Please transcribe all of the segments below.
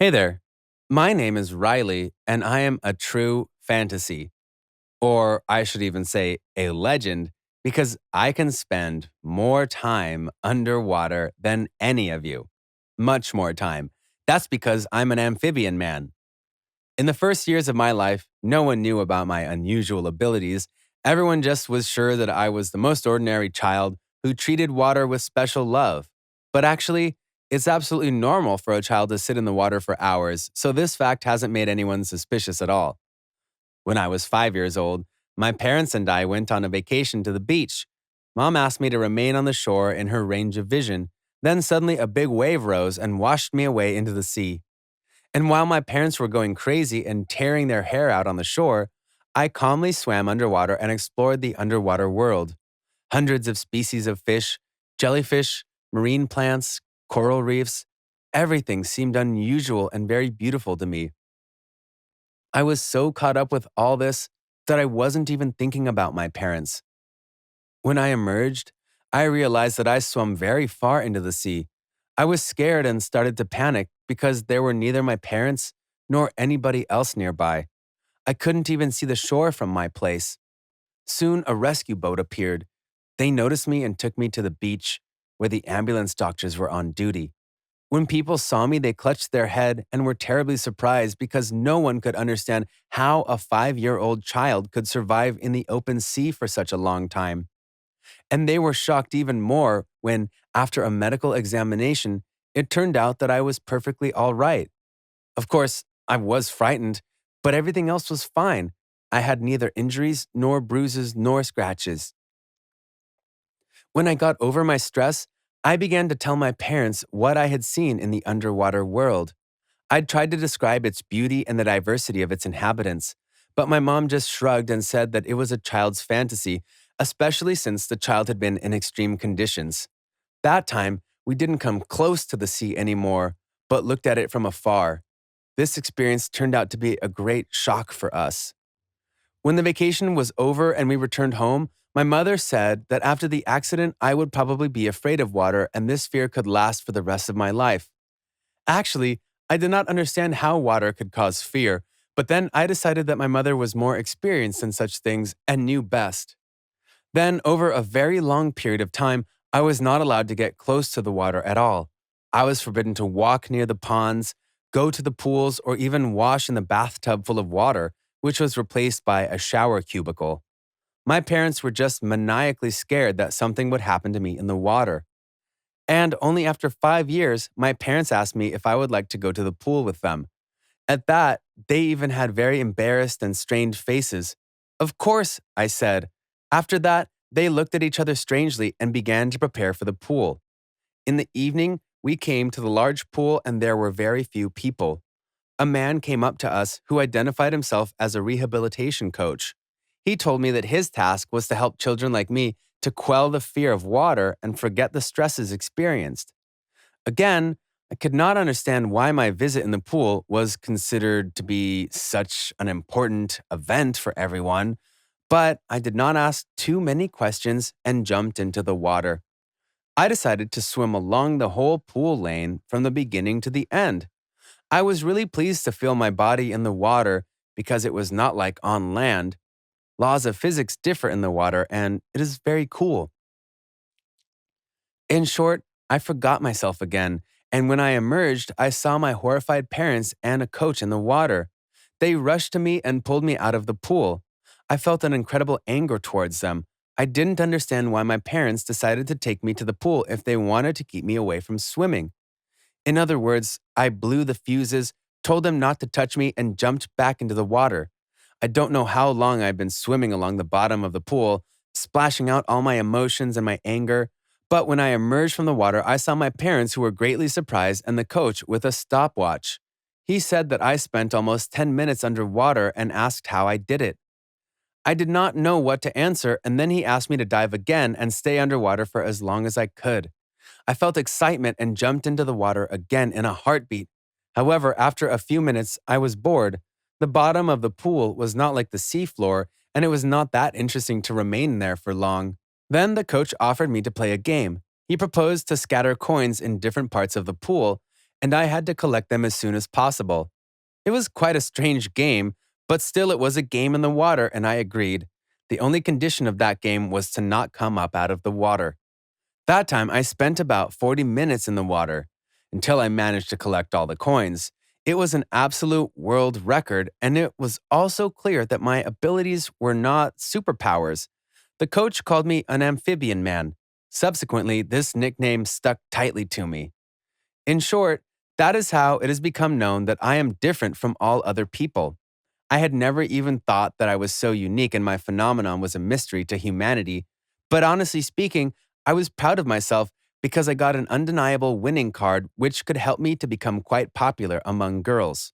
Hey there. My name is Riley, and I am a true fantasy, or I should even say a legend, because I can spend more time underwater than any of you. Much more time. That's because I'm an amphibian man. In the first years of my life, no one knew about my unusual abilities. Everyone just was sure that I was the most ordinary child who treated water with special love. But actually, it's absolutely normal for a child to sit in the water for hours, so this fact hasn't made anyone suspicious at all. When I was 5 years old, my parents and I went on a vacation to the beach. Mom asked me to remain on the shore in her range of vision. Then suddenly a big wave rose and washed me away into the sea. And while my parents were going crazy and tearing their hair out on the shore, I calmly swam underwater and explored the underwater world. Hundreds of species of fish, jellyfish, marine plants, coral reefs, everything seemed unusual and very beautiful to me. I was so caught up with all this that I wasn't even thinking about my parents. When I emerged, I realized that I swum very far into the sea. I was scared and started to panic because there were neither my parents nor anybody else nearby. I couldn't even see the shore from my place. Soon, a rescue boat appeared. They noticed me and took me to the beach, where the ambulance doctors were on duty. When people saw me, they clutched their head and were terribly surprised because no one could understand how a 5-year-old child could survive in the open sea for such a long time. And they were shocked even more when, after a medical examination, it turned out that I was perfectly all right. Of course, I was frightened, but everything else was fine. I had neither injuries, nor bruises, nor scratches. When I got over my stress, I began to tell my parents what I had seen in the underwater world. I'd tried to describe its beauty and the diversity of its inhabitants, but my mom just shrugged and said that it was a child's fantasy, especially since the child had been in extreme conditions. That time, we didn't come close to the sea anymore, but looked at it from afar. This experience turned out to be a great shock for us. When the vacation was over and we returned home, my mother said that after the accident, I would probably be afraid of water and this fear could last for the rest of my life. Actually, I did not understand how water could cause fear, but then I decided that my mother was more experienced in such things and knew best. Then, over a very long period of time, I was not allowed to get close to the water at all. I was forbidden to walk near the ponds, go to the pools, or even wash in the bathtub full of water, which was replaced by a shower cubicle. My parents were just maniacally scared that something would happen to me in the water. And only after 5 years, my parents asked me if I would like to go to the pool with them. At that, they even had very embarrassed and strained faces. Of course, I said. After that, they looked at each other strangely and began to prepare for the pool. In the evening, we came to the large pool and there were very few people. A man came up to us who identified himself as a rehabilitation coach. He told me that his task was to help children like me to quell the fear of water and forget the stresses experienced. Again, I could not understand why my visit in the pool was considered to be such an important event for everyone, but I did not ask too many questions and jumped into the water. I decided to swim along the whole pool lane from the beginning to the end. I was really pleased to feel my body in the water because it was not like on land. Laws of physics differ in the water, and it is very cool. In short, I forgot myself again, and when I emerged, I saw my horrified parents and a coach in the water. They rushed to me and pulled me out of the pool. I felt an incredible anger towards them. I didn't understand why my parents decided to take me to the pool if they wanted to keep me away from swimming. In other words, I blew the fuses, told them not to touch me, and jumped back into the water. I don't know how long I'd been swimming along the bottom of the pool, splashing out all my emotions and my anger. But when I emerged from the water, I saw my parents who were greatly surprised and the coach with a stopwatch. He said that I spent almost 10 minutes underwater and asked how I did it. I did not know what to answer, and then he asked me to dive again and stay underwater for as long as I could. I felt excitement and jumped into the water again in a heartbeat. However, after a few minutes, I was bored. The bottom of the pool was not like the seafloor, and it was not that interesting to remain there for long. Then the coach offered me to play a game. He proposed to scatter coins in different parts of the pool, and I had to collect them as soon as possible. It was quite a strange game, but still it was a game in the water, and I agreed. The only condition of that game was to not come up out of the water. That time, I spent about 40 minutes in the water until I managed to collect all the coins. It was an absolute world record, and it was also clear that my abilities were not superpowers. The coach called me an amphibian man. Subsequently, this nickname stuck tightly to me. In short, that is how it has become known that I am different from all other people. I had never even thought that I was so unique and my phenomenon was a mystery to humanity. But honestly speaking, I was proud of myself because I got an undeniable winning card which could help me to become quite popular among girls.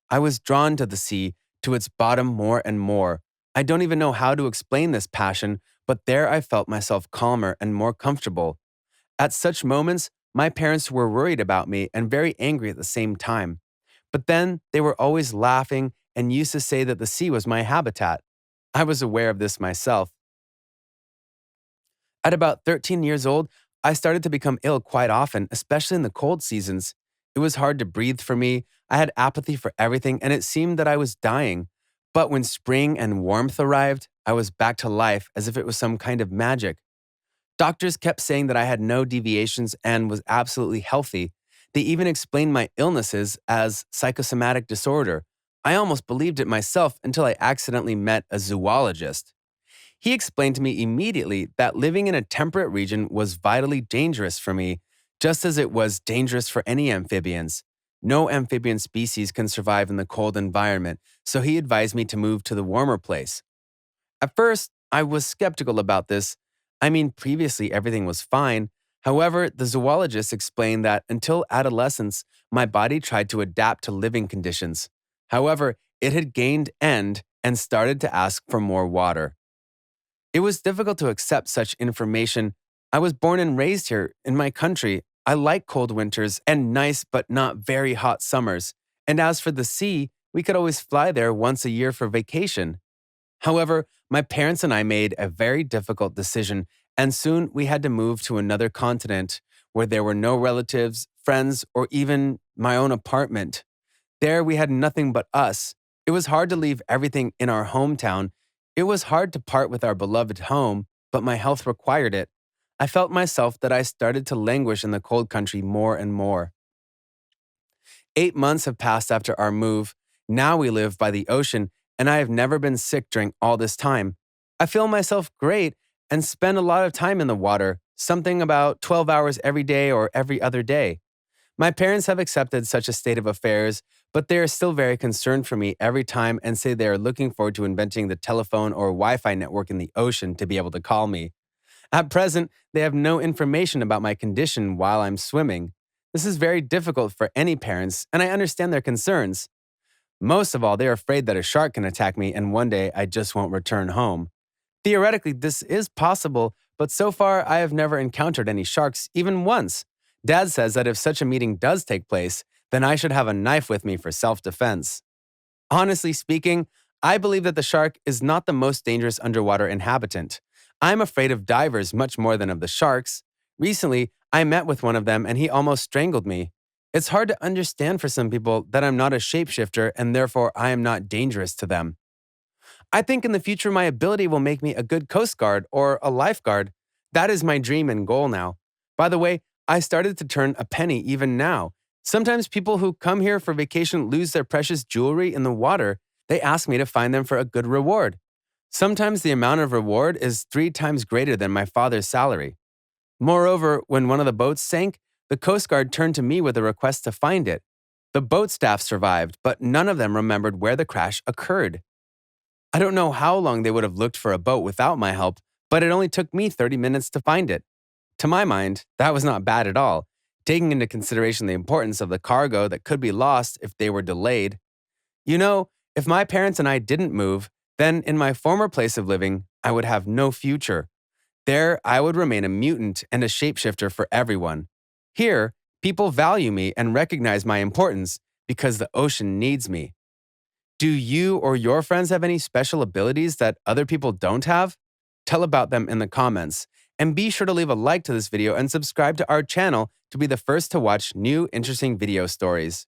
I was drawn to the sea, to its bottom more and more. I don't even know how to explain this passion, but there I felt myself calmer and more comfortable. At such moments, my parents were worried about me and very angry at the same time. But then they were always laughing and used to say that the sea was my habitat. I was aware of this myself. At about 13 years old, I started to become ill quite often, especially in the cold seasons. It was hard to breathe for me. I had apathy for everything, and it seemed that I was dying. But when spring and warmth arrived, I was back to life as if it was some kind of magic. Doctors kept saying that I had no deviations and was absolutely healthy. They even explained my illnesses as psychosomatic disorder. I almost believed it myself until I accidentally met a zoologist. He explained to me immediately that living in a temperate region was vitally dangerous for me, just as it was dangerous for any amphibians. No amphibian species can survive in the cold environment, so he advised me to move to the warmer place. At first, I was skeptical about this. I mean, previously everything was fine. However, the zoologist explained that until adolescence, my body tried to adapt to living conditions. However, it had gained end and started to ask for more water. It was difficult to accept such information. I was born and raised here in my country. I like cold winters and nice but not very hot summers. And as for the sea, we could always fly there once a year for vacation. However, my parents and I made a very difficult decision, and soon we had to move to another continent where there were no relatives, friends, or even my own apartment. There we had nothing but us. It was hard to leave everything in our hometown. It was hard to part with our beloved home, but my health required it. I felt myself that I started to languish in the cold country more and more. 8 months have passed after our move. Now we live by the ocean, and I have never been sick during all this time. I feel myself great and spend a lot of time in the water, something about 12 hours every day or every other day. My parents have accepted such a state of affairs, but they are still very concerned for me every time and say they are looking forward to inventing the telephone or Wi Fi network in the ocean to be able to call me. At present, they have no information about my condition while I'm swimming. This is very difficult for any parents, and I understand their concerns. Most of all, they are afraid that a shark can attack me and one day I just won't return home. Theoretically, this is possible, but so far I have never encountered any sharks, even once. Dad says that if such a meeting does take place, then I should have a knife with me for self defense. Honestly speaking, I believe that the shark is not the most dangerous underwater inhabitant. I'm afraid of divers much more than of the sharks. Recently, I met with one of them and he almost strangled me. It's hard to understand for some people that I'm not a shapeshifter and therefore I am not dangerous to them. I think in the future my ability will make me a good Coast Guard or a lifeguard. That is my dream and goal now. By the way, I started to turn a penny even now. Sometimes people who come here for vacation lose their precious jewelry in the water. They ask me to find them for a good reward. Sometimes the amount of reward is 3 times greater than my father's salary. Moreover, when one of the boats sank, the Coast Guard turned to me with a request to find it. The boat staff survived, but none of them remembered where the crash occurred. I don't know how long they would have looked for a boat without my help, but it only took me 30 minutes to find it. To my mind, that was not bad at all, taking into consideration the importance of the cargo that could be lost if they were delayed. You know, if my parents and I didn't move, then in my former place of living, I would have no future. There, I would remain a mutant and a shapeshifter for everyone. Here, people value me and recognize my importance because the ocean needs me. Do you or your friends have any special abilities that other people don't have? Tell about them in the comments. And be sure to leave a like to this video and subscribe to our channel to be the first to watch new interesting video stories.